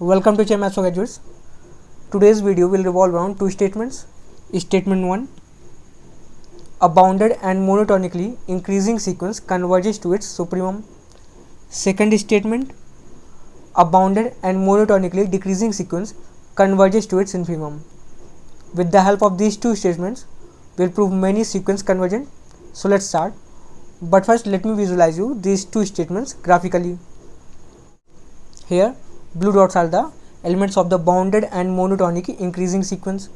Welcome to Maths for Graduates. Today's video will revolve around two statements. Statement 1. A bounded and monotonically increasing sequence converges to its supremum. Second statement. A bounded and monotonically decreasing sequence converges to its infimum. With the help of these two statements, we'll prove many sequence convergent. So let's start. But first let me visualize you these two statements graphically. Here blue dots are the elements of the bounded and monotonic increasing sequence,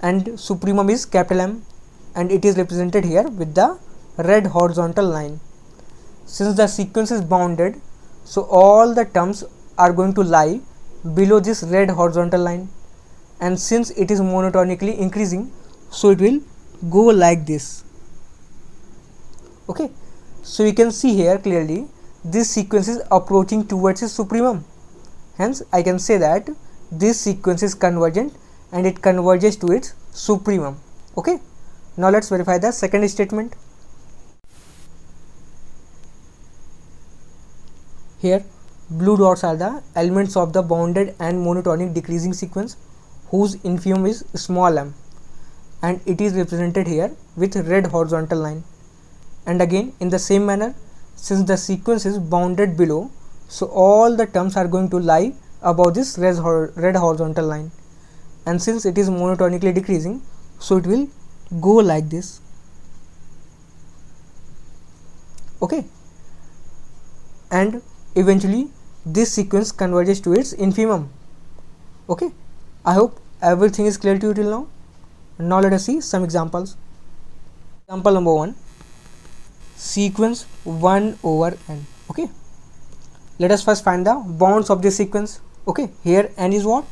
and supremum is capital M, and it is represented here with the red horizontal line. Since the sequence is bounded, so all the terms are going to lie below this red horizontal line, and since it is monotonically increasing, so it will go like this. Okay, so you can see here clearly this sequence is approaching towards its supremum. Hence, I can say that this sequence is convergent and it converges to its supremum. Okay. Now let's verify the second statement. Here, blue dots are the elements of the bounded and monotonic decreasing sequence whose infimum is small m, and it is represented here with red horizontal line. And again, in the same manner, since the sequence is bounded below, so all the terms are going to lie above this red horizontal line, and since it is monotonically decreasing, so it will go like this. Okay, and eventually this sequence converges to its infimum. Okay, I hope everything is clear to you till now. Now let us see some examples. Example number 1, sequence 1 over n. Okay, let us first find the bounds of this sequence. Okay, here n is what?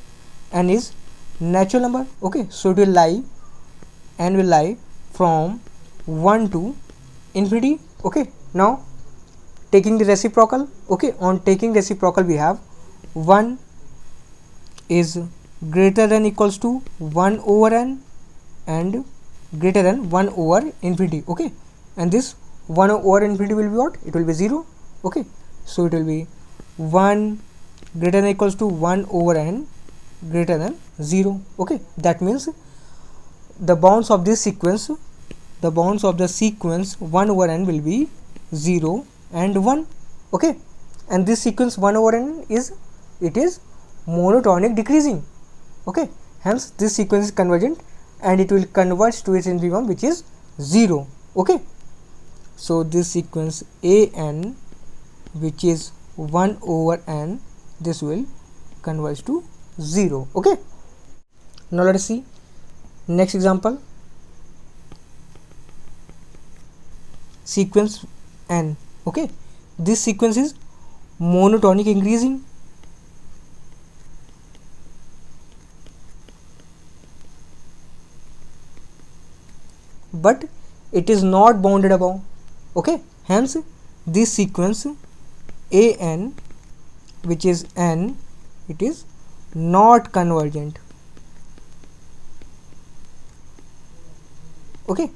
N is natural number. Okay, so it will lie, n will lie from 1 to infinity. Okay, now taking the reciprocal. Okay, on taking reciprocal we have 1 is greater than equals to 1 over n and greater than 1 over infinity. Okay, and this 1 over infinity will be what? It will be 0. Okay, so it will be 1 greater than equals to 1 over n greater than 0. Okay, that means the bounds of this sequence, the bounds of the sequence 1 over n will be 0 and 1. Okay, and this sequence 1 over n is monotonic decreasing. Okay, hence this sequence is convergent and it will converge to its infimum, which is 0. Okay, so this sequence an, which is 1 over n, this will converge to 0. Okay, now let us see next example. Sequence n. Okay, this sequence is monotonic increasing, but it is not bounded above. Okay, hence this sequence an, which is n, it is not convergent. Okay,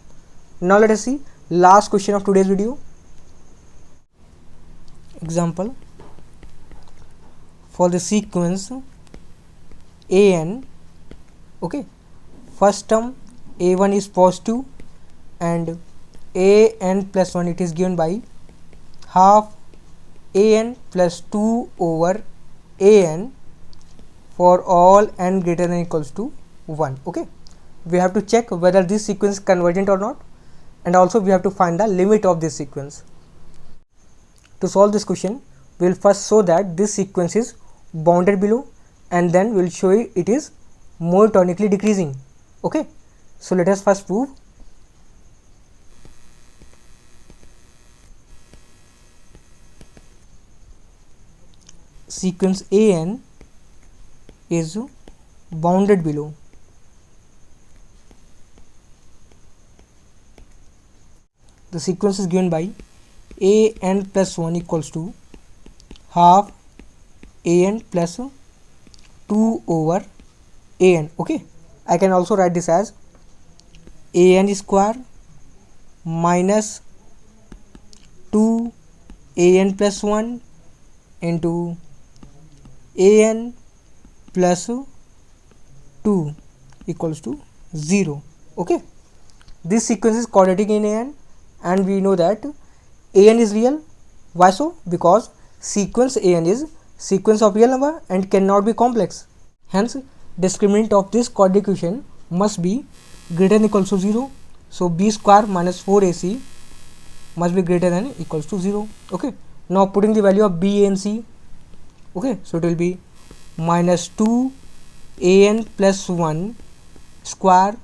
now let us see last question of today's video. Example, for the sequence an. Okay, first term a1 is positive and an plus 1, it is given by half an plus 2 over an for all n greater than equals to 1. Okay, we have to check whether this sequence is convergent or not, and also we have to find the limit of this sequence. To solve this question, we will first show that this sequence is bounded below, and then we will show it is monotonically decreasing. Okay, so let us first prove. Sequence an is bounded below. The sequence is given by an plus 1 equals to half an plus 2 over an. Okay, I can also write this as an square minus 2 an plus 1 into an plus 2 equals to 0. Okay, this sequence is quadratic in an, and we know that an is real. Why so? Because sequence an is sequence of real number and cannot be complex. Hence, discriminant of this quadratic equation must be greater than equals to 0. So b square minus 4ac must be greater than equals to 0. Okay, now putting the value of b, a and c. Okay, so it will be minus 2 an plus 1 square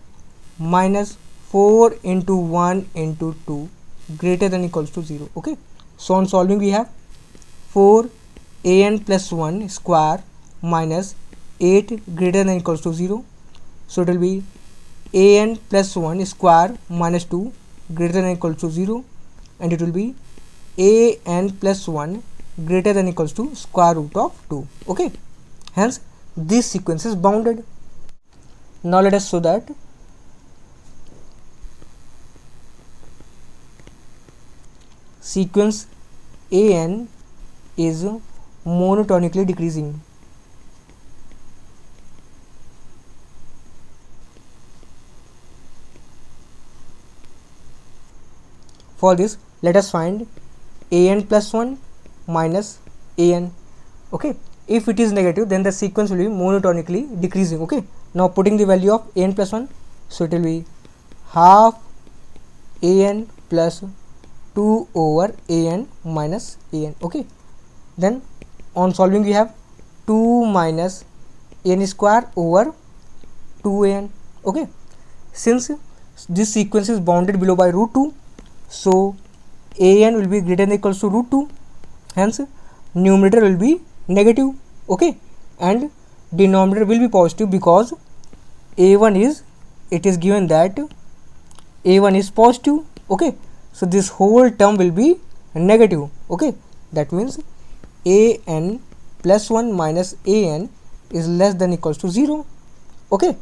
minus 4 into 1 into 2 greater than equals to 0. Okay, so on solving we have 4 an plus 1 square minus 8 greater than equals to 0. So it will be an plus 1 square minus 2 greater than equals to 0, and it will be an plus 1 greater than equals to square root of 2. Okay, hence this sequence is bounded. Now let us show that sequence an is monotonically decreasing. For this, let us find an plus 1 minus an. Okay, if it is negative, then the sequence will be monotonically decreasing. Okay, now putting the value of an plus 1, so it will be half an plus 2 over an minus an. Okay, then on solving we have 2 minus n square over 2an. Okay, since this sequence is bounded below by root 2, so an will be greater than equals to root 2, hence numerator will be negative. Okay, and denominator will be positive because a1 is, it is given that a1 is positive. Okay, so this whole term will be negative. Okay, that means an plus 1 minus an is less than equals to 0. Okay,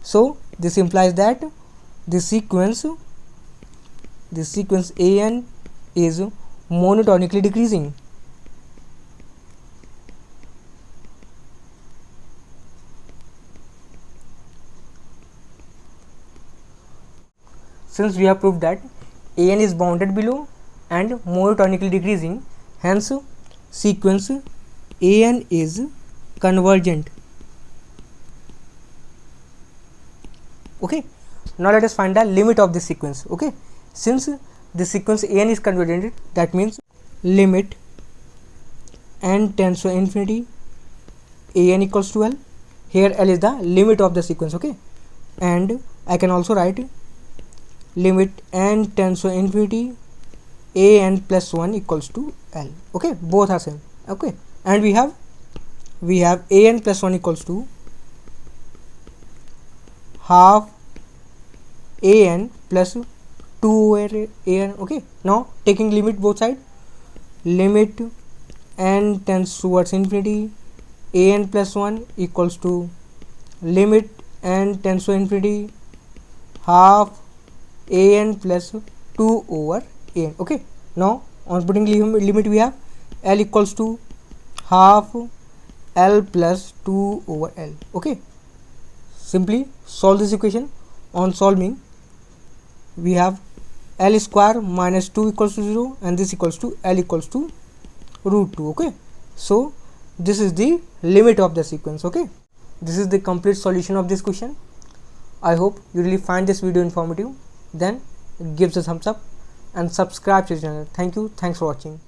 so this implies that this sequence an is monotonically decreasing. Since we have proved that an is bounded below and monotonically decreasing, hence sequence an is convergent. Okay, now let us find the limit of this sequence. Okay, since the sequence an is convergent, that means limit n tends to infinity an equals to L. Here L is the limit of the sequence. Okay, and I can also write limit n tends to infinity an plus 1 equals to L. Okay, both are same. Okay, and we have an plus 1 equals to half an plus 2 over an. Okay, now taking limit both side, limit n tends towards infinity an plus 1 equals to limit n tends to infinity half an plus 2 over an. Okay, now on putting limit we have L equals to half L plus 2 over L. Okay, simply solve this equation. On solving we have L square minus 2 equals to 0, and this equals to L equals to root 2. Okay, so this is the limit of the sequence. Okay, this is the complete solution of this question. I hope you really find this video informative. Then give the thumbs up and subscribe to the channel. Thank you. Thanks for watching.